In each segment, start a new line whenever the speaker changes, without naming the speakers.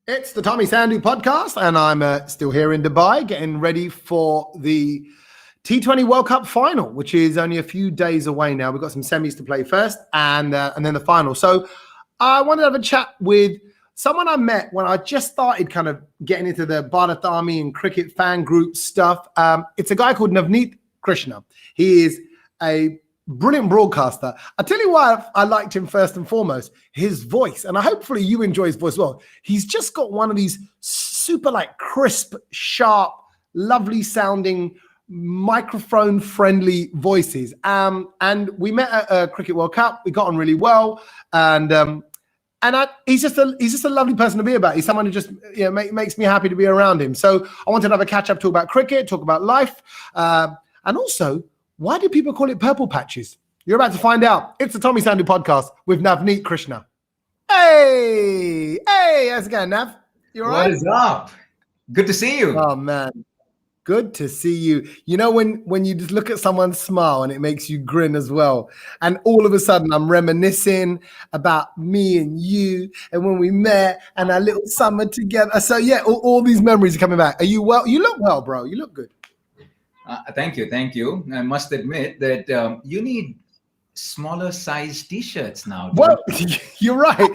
It's the Tommy Sandhu podcast, and I'm still here in Dubai getting ready for the T20 World Cup final, which is only a few days away now. We've got some semis to play first and then the final. So I wanted to have a chat with someone I met when I just started kind of getting into the Bharat Army and cricket fan group stuff. It's a guy called Navneeth Krishna. He is a brilliant broadcaster. I'll tell you why I liked him first and foremost. His voice, and hopefully you enjoy his voice as well. He's just got one of these super crisp, sharp, lovely sounding, microphone friendly voices. And we met at a Cricket World Cup. We got on really well. He's just a lovely person to be about. He's someone who just makes me happy to be around him. So I wanted to have a catch up, talk about cricket, talk about life, and also, why do people call it purple patches? You're about to find out. It's the Tommy Sandhu podcast with Navneeth Krishna. Hey, how's it going, Nav? You all right?
What is up? Good to see you.
Oh, man. Good to see you. You know, when you just look at someone smile and it makes you grin as well. And all of a sudden, I'm reminiscing about me and you and when we met and our little summer together. So, yeah, all these memories are coming back. Are you well? You look well, bro. You look good.
Thank you. I must admit that you need smaller size T-shirts now.
Well, you're right.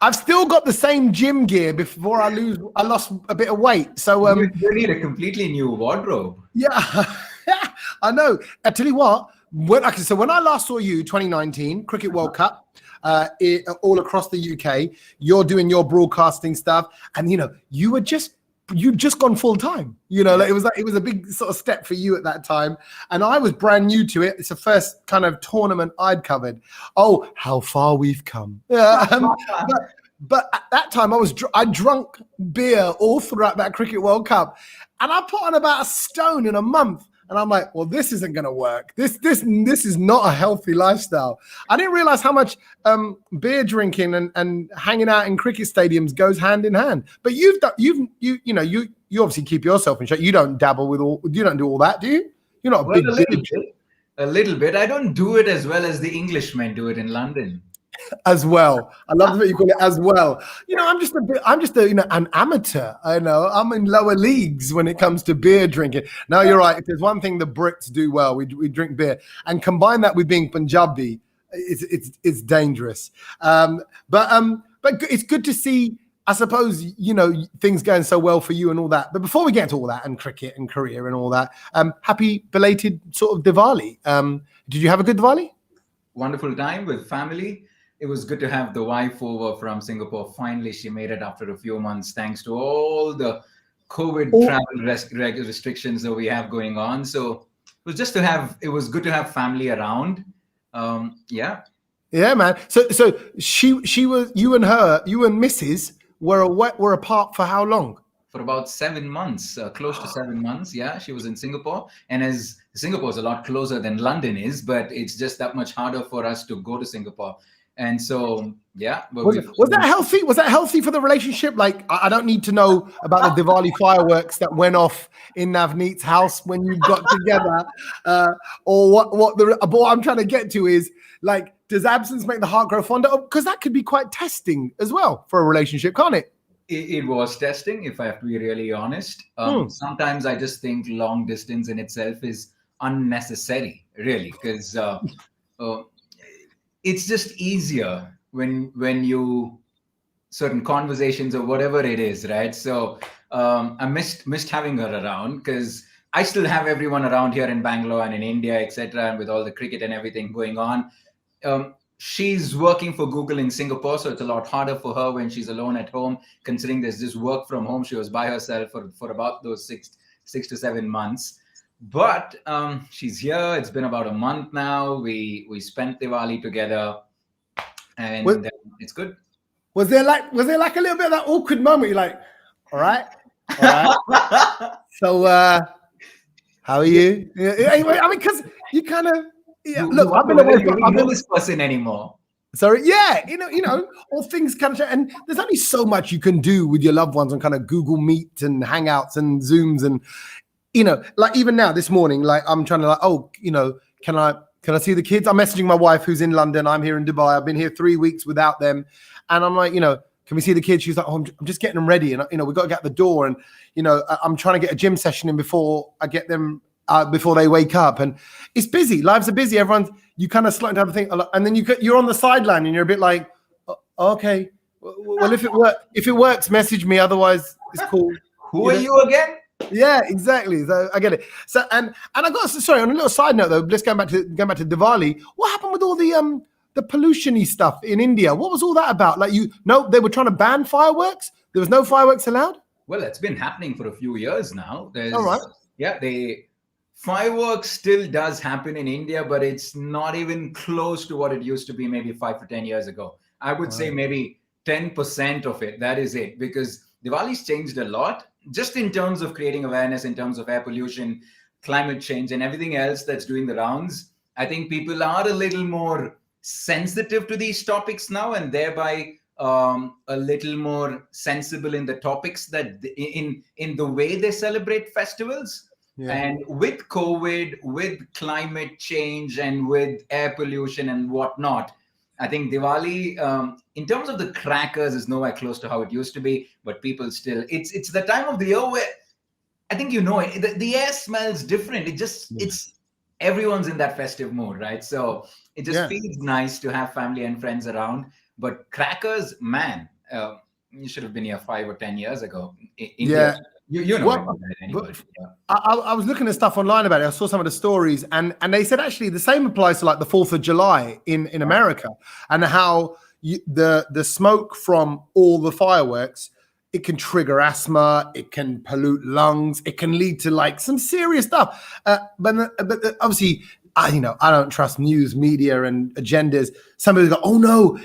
I've still got the same gym gear before I lost a bit of weight. So
you need a completely new wardrobe.
Yeah, I know. I tell you what. When I last saw you, 2019 Cricket World Cup, all across the UK, you're doing your broadcasting stuff, and you'd just gone full time. It was a big sort of step for you at that time. And I was brand new to it. It's the first kind of tournament I'd covered. Oh, how far we've come. But at that time I drunk beer all throughout that Cricket World Cup. And I put on about a stone in a month. And I'm like, well, this isn't going to work. This is not a healthy lifestyle. I didn't realize how much beer drinking and hanging out in cricket stadiums goes hand in hand. But you obviously keep yourself in shape. You don't dabble with you don't do all that, do you? You're not
a little bit. I don't do it as well as the Englishmen do it in London.
As well. I love that you call it as well. I'm just an amateur. I know I'm in lower leagues when it comes to beer drinking. Now you're right. If there's one thing the Brits do well, we drink beer, and combine that with being Punjabi, it's dangerous. But it's good to see, I suppose, things going so well for you and all that. But before we get to all that and cricket and career and all that, happy belated sort of Diwali. Did you have a good Diwali?
Wonderful time with family. It was good to have the wife over from Singapore. Finally, she made it after a few months, thanks to all the COVID travel restrictions that we have going on. So it was good to have family around. Yeah,
man. So she was, you and Mrs. were apart for how long?
For about 7 months, close to 7 months. Yeah, she was in Singapore. And as Singapore is a lot closer than London is, but it's just that much harder for us to go to Singapore. And so, yeah.
Was that healthy? Was that healthy for the relationship? Like, I don't need to know about the Diwali fireworks that went off in Navneeth's house when you got together, or what I'm trying to get to is, like, does absence make the heart grow fonder? Because that could be quite testing as well for a relationship, can't it?
It was testing, if I have to be really honest. Sometimes I just think long distance in itself is unnecessary, really, because it's just easier when you certain conversations or whatever it is, right? So I missed having her around, because I still have everyone around here in Bangalore and in India, etc., and with all the cricket and everything going on. She's working for Google in Singapore, so it's a lot harder for her when she's alone at home, considering there's this work from home. She was by herself for about those 6 to 7 months. But she's here. It's been about a month now. We spent Diwali together, and it's good.
Was there like a little bit of that awkward moment? You're like, all right. So how are you? Anyway, I mean, because you kind of look. I've been away from
this person anymore.
Sorry, yeah, all things kind of, and there's only so much you can do with your loved ones on kind of Google Meet and Hangouts and Zooms and. Like even now this morning, like I'm trying to can I see the kids? I'm messaging my wife who's in London. I'm here in Dubai. I've been here 3 weeks without them. And I'm like, can we see the kids? She's like, oh, I'm just getting them ready. And, we got to get the door. And, I'm trying to get a gym session in before I get them, before they wake up. And it's busy. Lives are busy. You kind of slowing down and think, and then you're on the sideline and you're a bit like, okay, well, if it works, message me. Otherwise, it's cool.
Who are you again?
Yeah, exactly. So I get it. So and I got sorry on a little side note though. Let's go back to Diwali. What happened with all the pollution-y stuff in India? What was all that about? Like they were trying to ban fireworks. There was no fireworks allowed.
Well, it's been happening for a few years now.
All right.
Yeah, fireworks still does happen in India, but it's not even close to what it used to be maybe 5 to 10 years ago. I would say maybe 10% of it. That is it, because Diwali's changed a lot, just in terms of creating awareness, in terms of air pollution, climate change, and everything else that's doing the rounds. I think people are a little more sensitive to these topics now, and thereby a little more sensible in the topics that in the way they celebrate festivals. Yeah. And with COVID, with climate change, and with air pollution and whatnot, I think Diwali, in terms of the crackers, is nowhere close to how it used to be. But people still, it's the time of the year where I think the air smells different. It's everyone's in that festive mood, right? So it just feels nice to have family and friends around. But crackers, man, you should have been here 5 or 10 years ago. India, you know about that anyway.
I was looking at stuff online about it. I saw some of the stories, and they said actually the same applies to like the 4th of July in America, and how the smoke from all the fireworks, it can trigger asthma, it can pollute lungs, it can lead to like some serious stuff. But obviously, I don't trust news media and agendas. Some people go, oh no,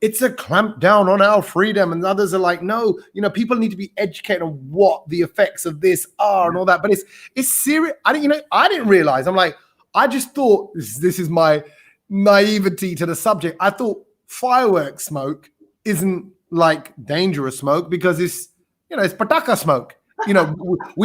it's a clamp down on our freedom, and others are like, no, people need to be educated on what the effects of this are and all that. But it's serious. I didn't realize. I'm like, I just thought this is my naivety to the subject. I thought fireworks smoke isn't like dangerous smoke because it's pataka smoke. We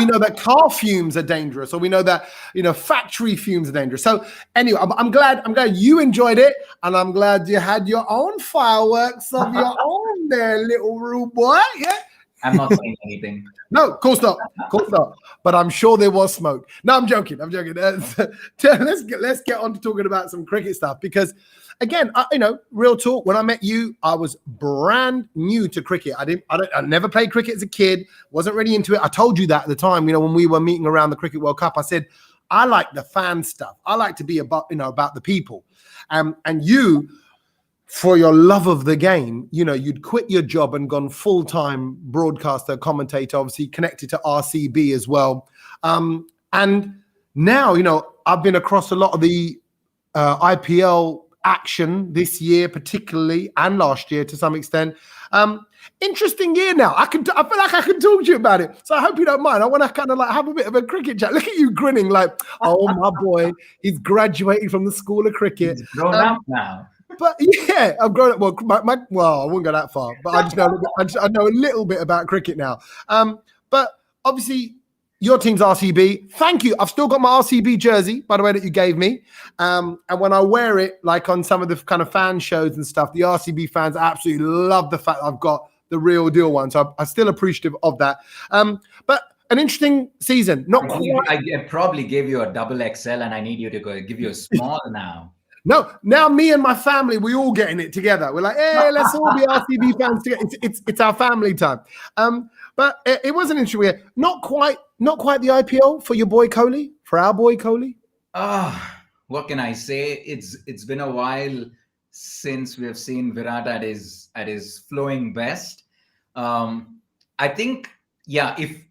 know that car fumes are dangerous, or we know that factory fumes are dangerous. So anyway, I'm glad you enjoyed it, and I'm glad you had your own fireworks of your own there, little rude boy. Yeah,
I'm not saying anything.
No, of course not. But I'm sure there was smoke. No, I'm joking. Let's get on to talking about some cricket stuff, because again, real talk. When I met you, I was brand new to cricket. I never played cricket as a kid. Wasn't really into it. I told you that at the time. When we were meeting around the Cricket World Cup, I said I like the fan stuff. I like to be about the people. And you, for your love of the game, you'd quit your job and gone full-time broadcaster, commentator, obviously connected to RCB as well. And now, I've been across a lot of the IPL action this year, particularly, and last year to some extent. Interesting year now. I feel like I can talk to you about it. So I hope you don't mind. I want to kind of like have a bit of a cricket chat. Look at you grinning like, oh, my boy, he's graduated from the School of Cricket.
He's grown up now.
But yeah, I've grown up. Well, I won't go that far, but I know a little bit about cricket now. But obviously, your team's RCB. Thank you. I've still got my RCB jersey, by the way, that you gave me. And when I wear it, like on some of the kind of fan shows and stuff, the RCB fans absolutely love the fact that I've got the real deal one. So I'm still appreciative of that. But an interesting season.
I probably gave you a double XL, and I need you to give you a small now.
No, now me and my family, we all getting it together. We're like, hey, let's all be RCB fans together. It's our family time. But it was an interesting year. Not quite the IPL for your boy Kohli, for our boy Kohli.
What can I say? It's been a while since we have seen Virat at his flowing best. I think, if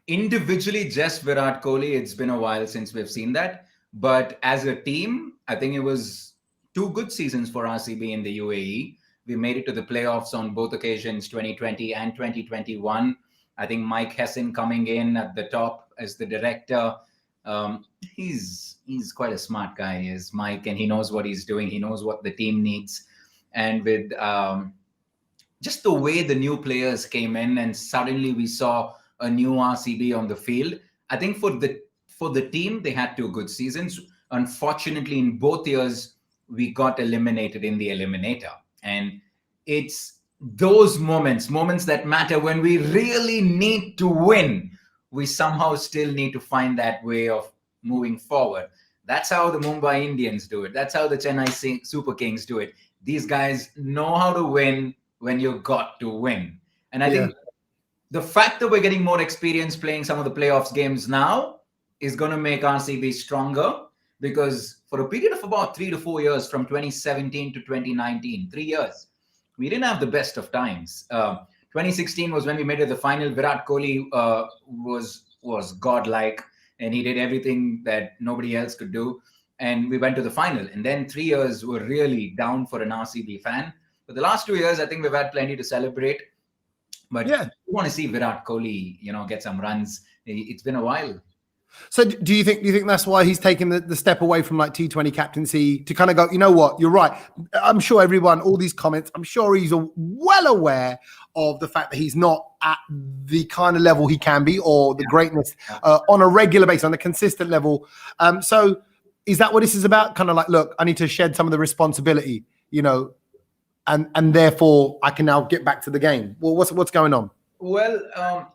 individually just Virat Kohli, it's been a while since we've seen that. But as a team, I think it was 2 good seasons for RCB in the UAE. We made it to the playoffs on both occasions, 2020 and 2021. I think Mike Hesson coming in at the top as the director. He's quite a smart guy, is Mike, and he knows what he's doing. He knows what the team needs. And with just the way the new players came in, and suddenly we saw a new RCB on the field. I think for the team, they had 2 good seasons. Unfortunately, in both years, we got eliminated in the eliminator. And it's those moments that matter when we really need to win, we somehow still need to find that way of moving forward. That's how the Mumbai Indians do it. That's how the Chennai Super Kings do it. These guys know how to win when you've got to win. And I think the fact that we're getting more experience playing some of the playoffs games now is going to make RCB stronger, because for a period of about 3 to 4 years, from 2017 to 2019, 3 years, we didn't have the best of times. 2016 was when we made it the final. Virat Kohli was godlike, and he did everything that nobody else could do. And we went to the final. And then 3 years were really down for an RCB fan. But the last 2 years, I think we've had plenty to celebrate. But you want to see Virat Kohli, get some runs. It's been a while.
So do you think that's why he's taken the step away from like T20 captaincy to kind of go, you know what, you're right. I'm sure everyone, all these comments, I'm sure he's well aware of the fact that he's not at the kind of level he can be, or the greatness on a regular basis, on a consistent level. So is that what this is about? Kind of like, look, I need to shed some of the responsibility, and therefore I can now get back to the game. Well, what's going on?
Well,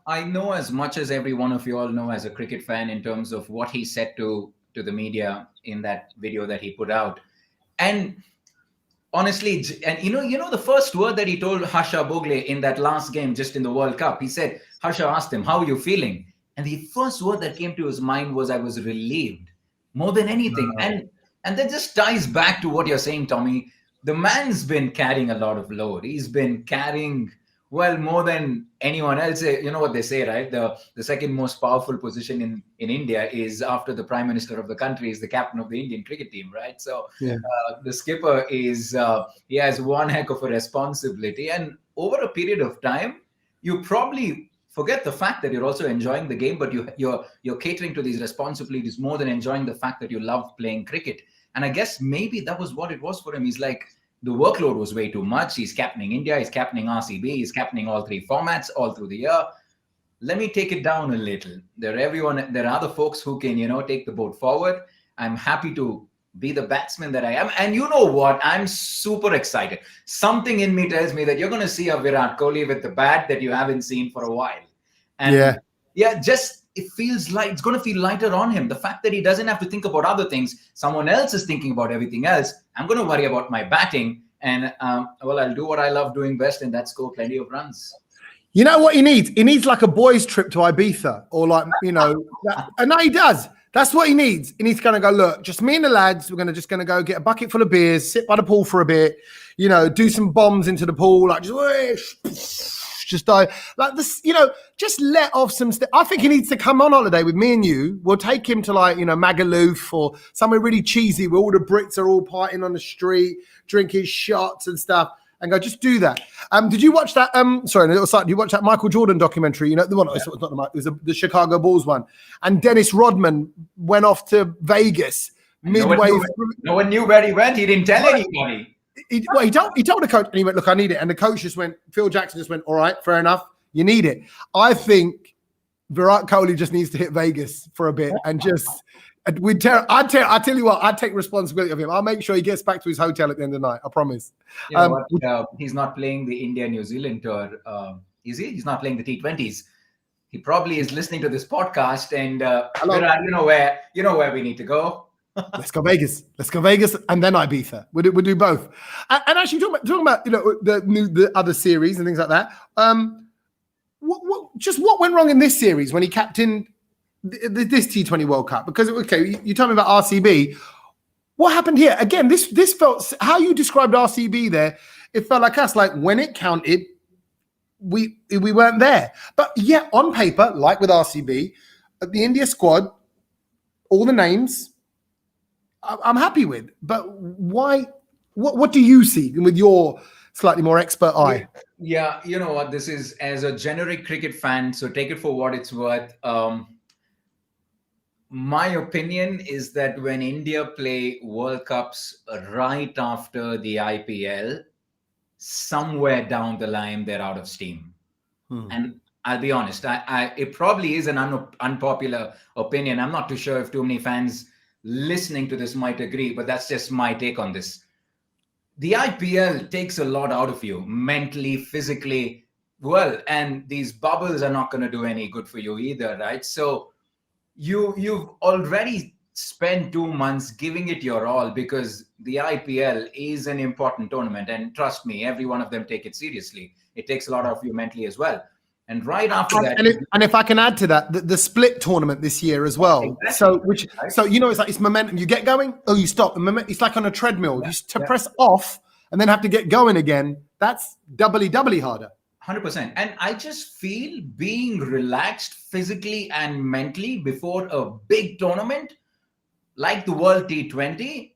I know as much as every one of you all know as a cricket fan in terms of what he said to the media in that video that he put out. And honestly, and the first word that he told Harsha Bhogle in that last game, just in the World Cup, he said, Harsha asked him, how are you feeling? And the first word that came to his mind was, I was relieved more than anything. Wow. And that just ties back to what you're saying, Tommy. The man's been carrying a lot of load. He's been carrying, well, more than anyone else. You know what they say, right? The second most powerful position in India is, after the prime minister of the country, is the captain of the Indian cricket team, right? So the skipper is, he has one heck of a responsibility. And over a period of time, you probably forget the fact that you're also enjoying the game, but you're catering to these responsibilities more than enjoying the fact that you love playing cricket. And I guess maybe that was what it was for him. He's like, the workload was way too much. He's captaining India, he's captaining RCB, he's captaining all 3 formats all through the year. Let me take it down a little. There are other folks who can, take the boat forward. I'm happy to be the batsman that I am. And you know what? I'm super excited. Something in me tells me that you're going to see a Virat Kohli with the bat that you haven't seen for a while. And it feels like it's going to feel lighter on him. The fact that he doesn't have to think about other things. Someone else is thinking about everything else. I'm going to worry about my batting. And, I'll do what I love doing best, and that's score plenty of runs.
You know what he needs? He needs like a boys' trip to Ibiza, or like, and now he does. That's what he needs. He needs to kind of go, look, just me and the lads, we're just going to go get a bucket full of beers, sit by the pool for a bit, do some bombs into the pool, like just die like this, just let off some stuff. I think he needs to come on holiday with me and you. We'll take him to like, Magaluf or somewhere really cheesy where all the Brits are all partying on the street, drinking shots and stuff, and go, just do that. Did you watch that? Sorry, a little side. Did you watch that Michael Jordan documentary? The one, it's not it was the Chicago Bulls one. And Dennis Rodman went off to Vegas midway.
No one knew where he went. He didn't tell anybody.
He told the coach, and he went, look, I need it. And the coach just went, Phil Jackson just went, all right, fair enough. You need it. I think Virat Kohli just needs to hit Vegas for a bit and just, I tell you what, I'd take responsibility of him. I'll make sure he gets back to his hotel at the end of the night. I promise.
He's not playing the India-New Zealand tour, is he? He's not playing the T20s. He probably is listening to this podcast, and Virat, you know where we need to go.
Let's go Vegas, and then Ibiza. We'll do both. And actually, talking about the other series and things like that. What went wrong in this series when he captained this T20 World Cup? Because you told me about RCB. What happened here? Again, this felt, how you described RCB there. It felt like us. Like when it counted, we weren't there. But yet on paper, like with RCB, the India squad, all the names, I'm happy with, but why? What do you see with your slightly more expert eye?
Yeah, you know what? This is as a generic cricket fan, so take it for what it's worth. My opinion is that when India play World Cups right after the IPL, somewhere down the line they're out of steam. And I'll be honest, it probably is an unpopular opinion. I'm not too sure if too many fans listening to this might agree, but that's just my take on this. the IPL takes a lot out of you mentally, physically. Well, and these bubbles are not going to do any good for you either, right? So you've already spent 2 months giving it your all, because the IPL is an important tournament, and trust me, every one of them take it seriously. It takes a lot of you mentally as well. And right after that,
and if I can add to that, the split tournament this year as well.
Exactly.
So it's like, it's momentum. You get going, you stop. It's like on a treadmill. You press off and then have to get going again. That's doubly harder.
100%. And I just feel being relaxed physically and mentally before a big tournament like the World T20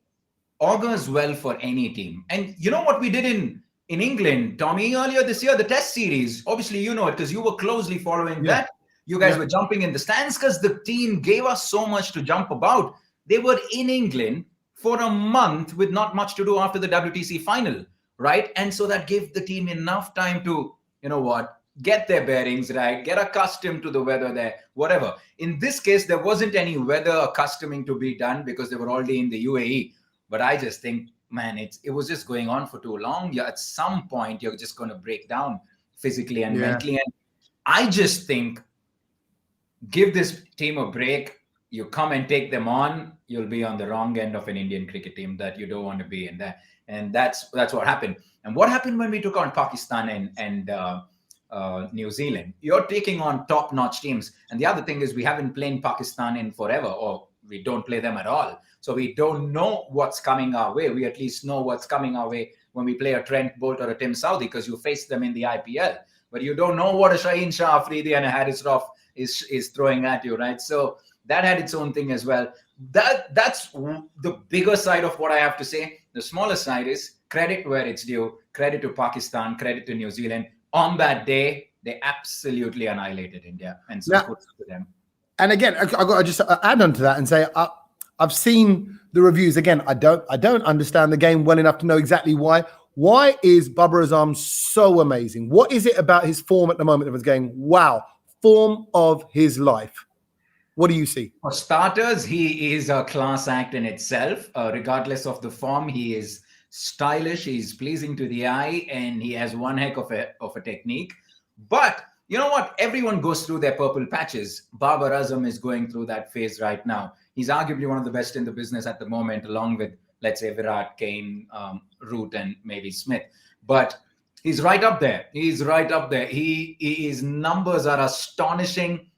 augurs well for any team. And you know what we did in England, Tommy, earlier this year, the Test series? Obviously, you know it because you were closely following that. You guys were jumping in the stands because the team gave us so much to jump about. They were in England for a month with not much to do after the WTC final, right? And so that gave the team enough time to, you know what, get their bearings right, get accustomed to the weather there, whatever. In this case, there wasn't any weather accustoming to be done because they were already in the UAE. But I just think, man, it was just going on for too long. At some point, you're just going to break down physically and mentally. And I just think, give this team a break. You come and take them on, you'll be on the wrong end of an Indian cricket team that you don't want to be in there. And that's what happened. And what happened when we took on Pakistan and New Zealand? You're taking on top-notch teams. And the other thing is, we haven't played Pakistan in forever, or we don't play them at all. So we don't know what's coming our way. We at least know what's coming our way when we play a Trent Bolt or a Tim Southee, because you face them in the IPL. But you don't know what a Shaheen Shah Afridi and a Haris Rauf is throwing at you, right? So that had its own thing as well. That's the bigger side of what I have to say. The smaller side is credit where it's due. Credit to Pakistan, credit to New Zealand. On that day, they absolutely annihilated India, and so kudos to them.
And again, I've got to just add on to that and say, I've seen the reviews. Again, I don't understand the game well enough to know exactly why. Why is Babar Azam so amazing? What is it about his form at the moment that was going, wow, form of his life? What do you see?
For starters, he is a class act in itself. Regardless of the form, he is stylish, he's pleasing to the eye, and he has one heck of a technique. But you know what? Everyone goes through their purple patches. Babar Azam is going through that phase right now. He's arguably one of the best in the business at the moment, along with, let's say, Virat, Kane, Root, and maybe Smith. But he's right up there. He's right up there. His numbers are astonishing.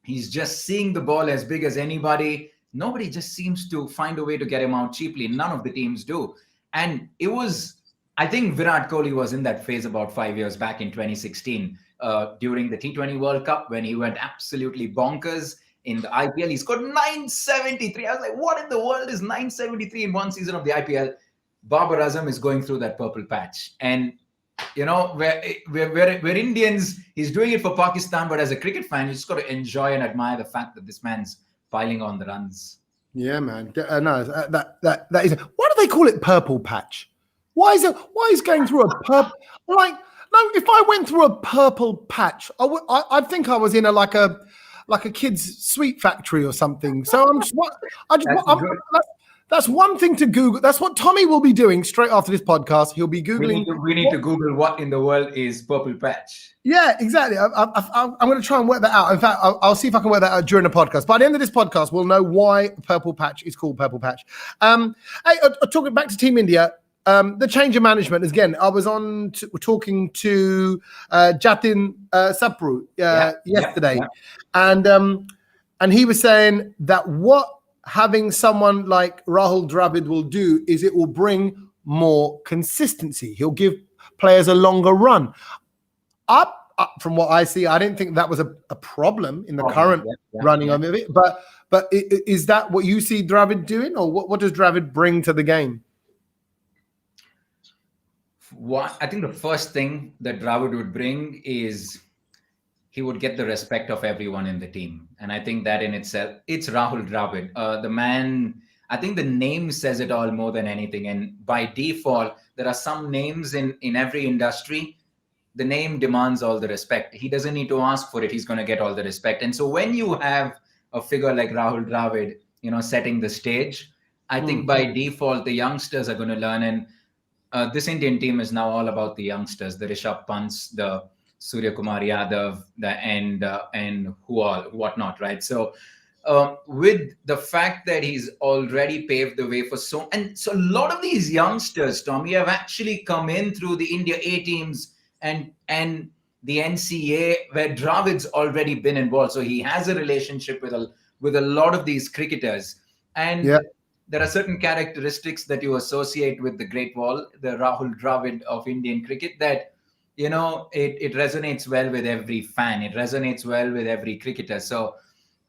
He's just seeing the ball as big as anybody. Nobody just seems to find a way to get him out cheaply. None of the teams do. And it was, I think Virat Kohli was in that phase about 5 years back in 2016 during the T20 World Cup, when he went absolutely bonkers in the IPL. He scored 973. I was like, what in the world is 973 in one season of the IPL? Babar Azam is going through that purple patch. And you know, we're Indians. He's doing it for Pakistan, but as a cricket fan, you just got to enjoy and admire the fact that this man's piling on the runs.
Yeah, man. No, that is. Why do they call it purple patch? Why is going through a purple? Like, no, if I went through a purple patch, I'd think I was in a kid's sweet factory or something. So that's one thing to Google. That's what Tommy will be doing straight after this podcast. He'll be Googling.
We need to Google what in the world is purple patch.
Yeah, exactly. I'm going to try and work that out. In fact, I'll see if I can work that out during the podcast. By the end of this podcast, we'll know why purple patch is called purple patch. Hey, talking back to Team India, the change of management. Again, I was talking to Jatin Sapru yesterday, and he was saying that what having someone like Rahul Dravid will do is it will bring more consistency. He'll give players a longer run. Up from what I see, I didn't think that was a problem in the current running of it. But is that what you see Dravid doing, or what does Dravid bring to the game?
I think the first thing that Dravid would bring is he would get the respect of everyone in the team. And I think that in itself, it's Rahul Dravid. The man, I think the name says it all more than anything. And by default, there are some names in every industry. The name demands all the respect. He doesn't need to ask for it. He's going to get all the respect. And so when you have a figure like Rahul Dravid, setting the stage, I think by default, the youngsters are going to learn. And this Indian team is now all about the youngsters, the Rishabh Pants, the Surya Kumar Yadav, and whatnot, right? So with the fact that he's already paved the way for so a lot of these youngsters, Tommy, have actually come in through the India A teams and the NCA, where Dravid's already been involved. So he has a relationship with a lot of these cricketers, and there are certain characteristics that you associate with the Great Wall, the Rahul Dravid of Indian cricket, that it resonates well with every fan. It resonates well with every cricketer. So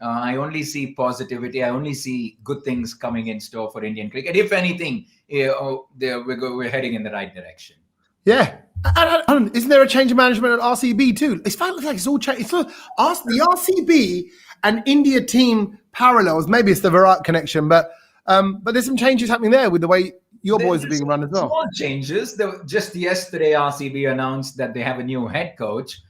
I only see positivity. I only see good things coming in store for Indian cricket. If anything, we're heading in the right direction.
Yeah. And isn't there a change of management at RCB too? It feels like it's all changed. The RCB and India team parallels. Maybe it's the Virat connection, but there's some changes happening there with the way your boys are being run as well.
Small changes. Just yesterday, RCB announced that they have a new head coach.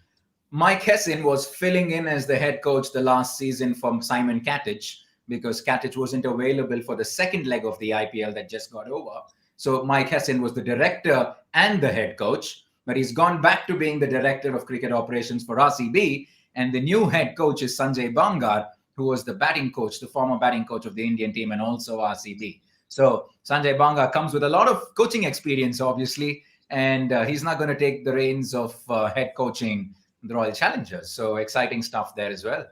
Mike Hessin was filling in as the head coach the last season from Simon Katich, because Katich wasn't available for the second leg of the IPL that just got over. So Mike Hessin was the director and the head coach, but he's gone back to being the director of cricket operations for RCB. And the new head coach is Sanjay Bangar, who was the batting coach, the former batting coach of the Indian team and also RCB. So Sanjay Bangar comes with a lot of coaching experience, obviously, and he's not going to take the reins of head coaching the Royal Challengers. So exciting stuff there as well.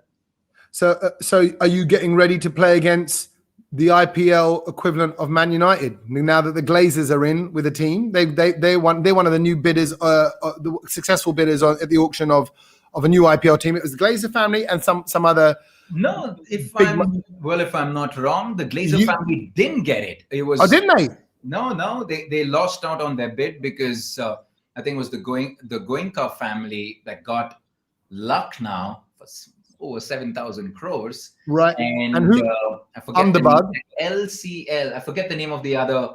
So are you getting ready to play against the IPL equivalent of Man United now that the Glazers are in with a team? They're one of the new bidders, the successful bidders at the auction of a new IPL team. It was the Glazer family and some other.
No, if I'm not wrong, the Glazer family didn't get it. It was.
Oh, didn't they?
No, they lost out on their bid because I think it was the Goenka family that got Lucknow for over 7,000 crores.
Right.
And
who?
I forget
Ahmedabad.
LCL. I forget the name of the other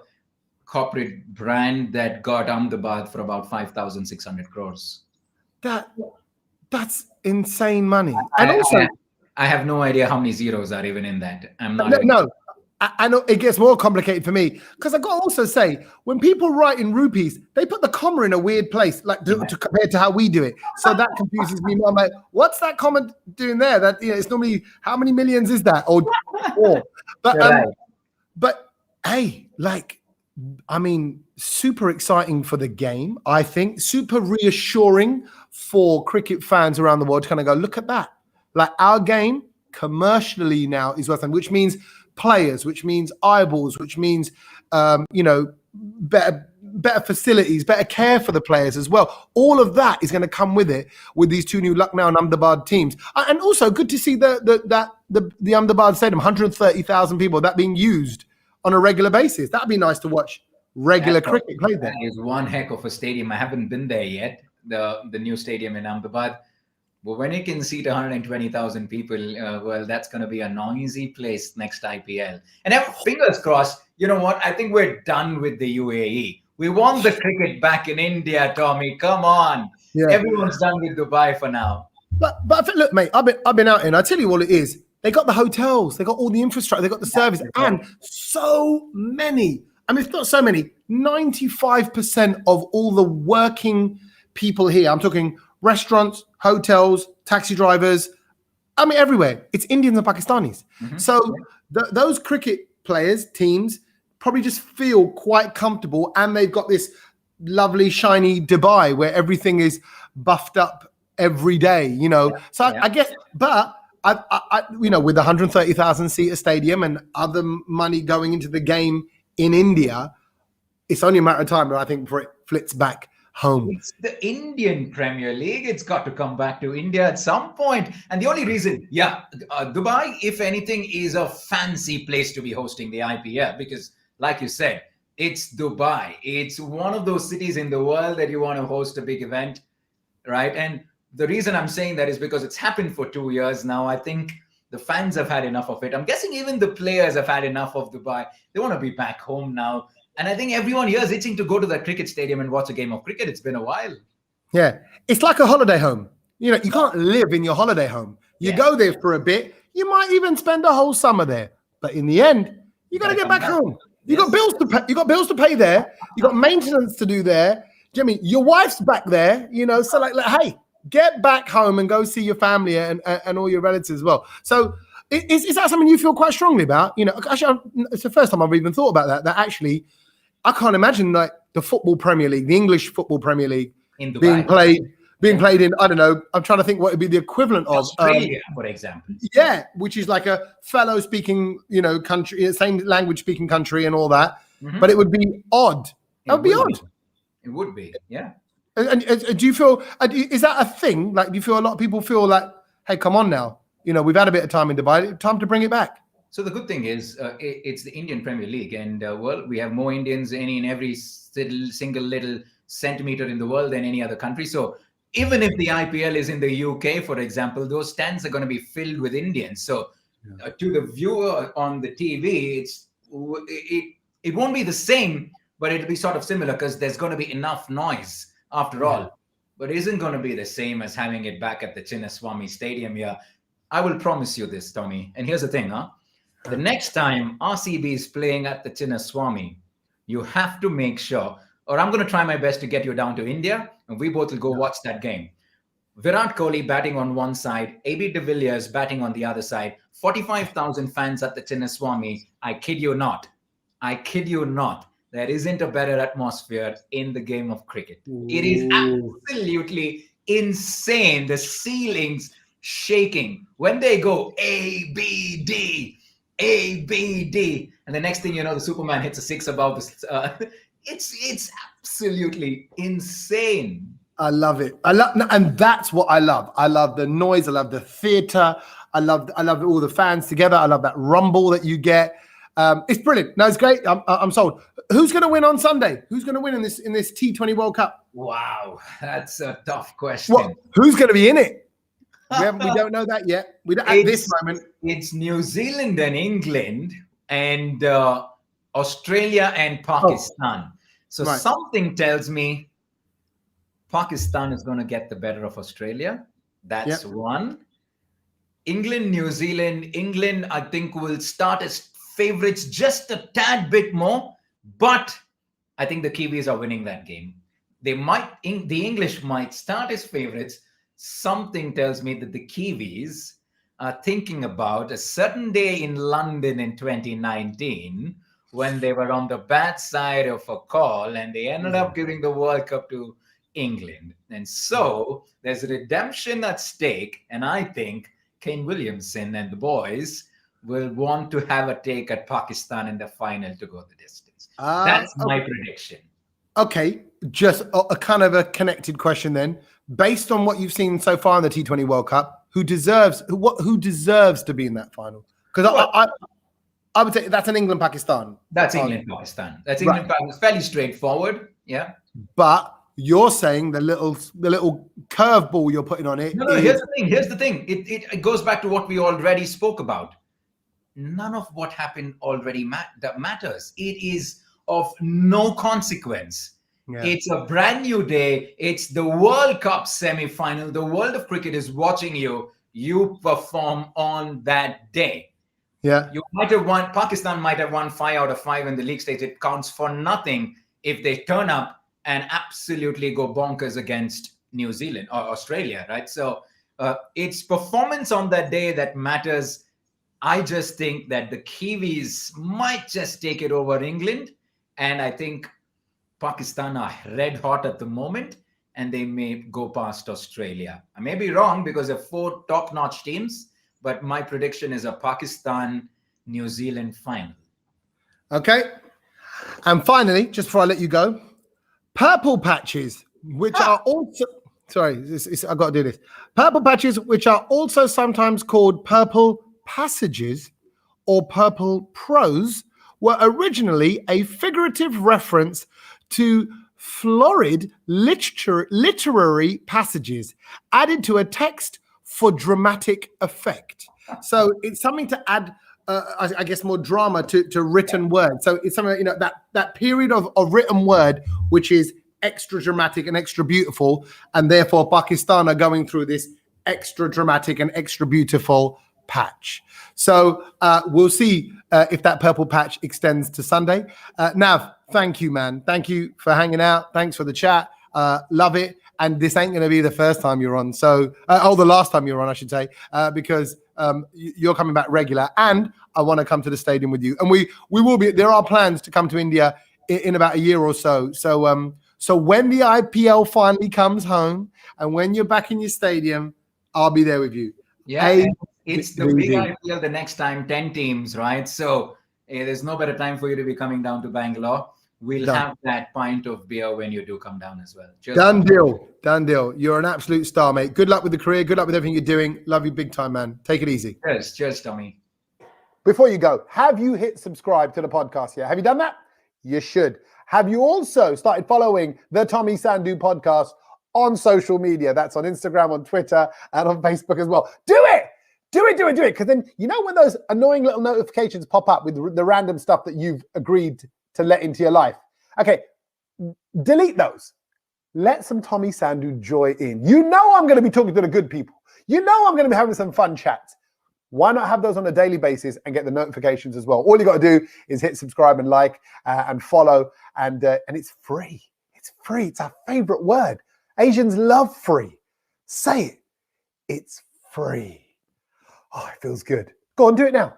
corporate brand that got Ahmedabad for about 5,600 crores.
That's insane money. And also,
I have no idea how many zeros are even in that. I'm not.
No. I know it gets more complicated for me because I got to also say, when people write in rupees, they put the comma in a weird place, like to compared to how we do it. So that confuses me. I'm like, what's that comma doing there? That it's normally how many millions is that? Or but hey, super exciting for the game. I think super reassuring for cricket fans around the world to kind of go, look at that. Like our game commercially now is worth something, which means players, which means eyeballs, which means better facilities, better care for the players as well. All of that is going to come with it with these two new Lucknow and Ahmedabad teams. And also good to see the Ahmedabad Stadium, 130,000 people, that being used on a regular basis. That'd be nice to watch regular cricket played there.
That is one heck of a stadium. I haven't been there yet, the new stadium in Ahmedabad. But when it can seat 120,000 people, well, that's going to be a noisy place next IPL. And fingers crossed, you know what? I think we're done with the UAE. We want the cricket back in India, Tommy. Come on. Yeah. Everyone's done with Dubai for now.
But look, mate, I've been out here, and I tell you what it is. They got the hotels. They got all the infrastructure. They got the service. And so many. I mean, it's not so many. 95% of all the working people here, I'm talking restaurants, hotels, taxi drivers, I mean, everywhere. It's Indians and Pakistanis. Mm-hmm. So those cricket players, teams, probably just feel quite comfortable. And they've got this lovely, shiny Dubai where everything is buffed up every day, So I guess, but I with the 130,000 seater stadium and other money going into the game in India, it's only a matter of time, I think, before it flits back home.
It's the Indian Premier League. It's got to come back to India at some point. And the only reason, Dubai, if anything, is a fancy place to be hosting the IPL because, like you said, it's Dubai. It's one of those cities in the world that you want to host a big event, right? And the reason I'm saying that is because it's happened for 2 years now. I think the fans have had enough of it. I'm guessing even the players have had enough of Dubai. They want to be back home now. And I think everyone here is itching to go to that cricket stadium and watch a game of cricket. It's been a while.
Yeah. It's like a holiday home. You can't live in your holiday home. You go there for a bit. You might even spend a whole summer there. But in the end, you got to get back home. You got bills to pay. You got bills to pay there. You got maintenance to do there. Jimmy, your wife's back there. So like, hey, get back home and go see your family and all your relatives as well. So is that something you feel quite strongly about? Actually, it's the first time I've even thought about that. That actually, I can't imagine like the football Premier League, the English football Premier League,
in Dubai.
being played in, I don't know, I'm trying to think what would be the equivalent of
Australia, for example.
Yeah, which is like a fellow speaking, country, same language speaking country and all that. Mm-hmm. But it would be odd. That would be odd.
It would be, yeah.
And do you feel, is that a thing? Like, do you feel a lot of people feel like, hey, come on now. We've had a bit of time in Dubai, time to bring it back.
So the good thing is it's the Indian Premier League, and we have more Indians in every single little centimeter in the world than any other country. So even if the IPL is in the UK, for example, those stands are going to be filled with Indians. So to the viewer on the TV, it won't be the same, but it'll be sort of similar because there's going to be enough noise after all. But it isn't going to be the same as having it back at the Chinnaswamy Stadium here. I will promise you this, Tommy. And here's the thing, the next time RCB is playing at the Chinnaswamy, you have to make sure, or I'm going to try my best to get you down to India, and we both will go watch that game. Virat Kohli batting on one side, AB de Villiers batting on the other side, 45,000 fans at the Chinnaswamy. I kid you not. There isn't a better atmosphere in the game of cricket. Ooh. It is absolutely insane. The ceilings shaking when they go A, B, D, A, B, D. And the next thing you know, the Superman hits a six above the... It's absolutely insane.
I love it. And that's what I love. I love the noise. I love the theatre. I love all the fans together. I love that rumble that you get. It's brilliant. No, it's great. I'm sold. Who's going to win on Sunday? Who's going to win in this T20 World Cup?
Wow, that's a tough question.
Who's going to be in it? We don't know that yet. We don't at this moment.
It's New Zealand and England and Australia and Pakistan. So something tells me Pakistan is going to get the better of Australia. That's one. England, New Zealand. England, I think, will start as favorites just a tad bit more, but I think the Kiwis are winning that game. The English might start as favorites. Something tells me that the Kiwis are thinking about a certain day in London in 2019 when they were on the bad side of a call and they ended up giving the World Cup to England. And so there's a redemption at stake. And I think Kane Williamson and the boys will want to have a take at Pakistan in the final to go the distance. That's my prediction.
Okay, just a kind of a connected question then. Based on what you've seen so far in the T20 World Cup, who deserves to be in that final? Because I would say that's an England-Pakistan.
That's England-Pakistan. That's England-Pakistan. It's fairly straightforward, yeah.
But you're saying the little curveball you're putting on it.
No, here's the thing. It goes back to what we already spoke about. None of what happened already matters. It is of no consequence. Yeah. It's a brand new day. It's the World Cup semi-final. The world of cricket is watching you. You perform on that day.
Yeah.
You might have won. Pakistan might have won 5 out of 5 in the league stage. It counts for nothing if they turn up and absolutely go bonkers against New Zealand or Australia, right? So it's performance on that day that matters. I just think that the Kiwis might just take it over England. And I think Pakistan are red hot at the moment and they may go past Australia. I may be wrong because they're 4 top-notch teams, but my prediction is a Pakistan-New Zealand final.
Okay. And finally, just before I let you go, purple patches, which are also... Sorry, I've got to do this. Purple patches, which are also sometimes called purple passages or purple prose, were originally a figurative reference to florid literary passages added to a text for dramatic effect. So it's something to add, I guess, more drama to written word. So it's something, that period of written word, which is extra dramatic and extra beautiful. And therefore, Pakistan are going through this extra dramatic and extra beautiful patch. So we'll see if that purple patch extends to Sunday. Nav, thank you, man. Thank you for hanging out. Thanks for the chat. Love it. And this ain't going to be the first time you're on. So, the last time you're on, I should say, because you're coming back regular. And I want to come to the stadium with you. And we will be. There are plans to come to India in about a year or so. So when the IPL finally comes home and when you're back in your stadium, I'll be there with you.
Yeah, it's the big IPL the next time, 10 teams, right? So there's no better time for you to be coming down to Bangalore. We'll have that pint of beer when you do come down as well. Cheers.
Done deal. Done deal. You're an absolute star, mate. Good luck with the career. Good luck with everything you're doing. Love you big time, man. Take it easy.
Cheers. Cheers, Tommy.
Before you go, have you hit subscribe to the podcast yet? Have you done that? You should. Have you also started following the Tommy Sandhu podcast on social media? That's on Instagram, on Twitter, and on Facebook as well. Do it! Do it. Because then, you know when those annoying little notifications pop up with the random stuff that you've agreed to let into your life? Okay, delete those. Let some Tommy Sandhu joy in. You know I'm going to be talking to the good people. You know I'm going to be having some fun chats. Why not have those on a daily basis and get the notifications as well? All you got to do is hit subscribe and like and follow, and it's free. It's free. It's our favorite word. Asians love free. Say it. It's free. Oh, it feels good. Go on, do it now.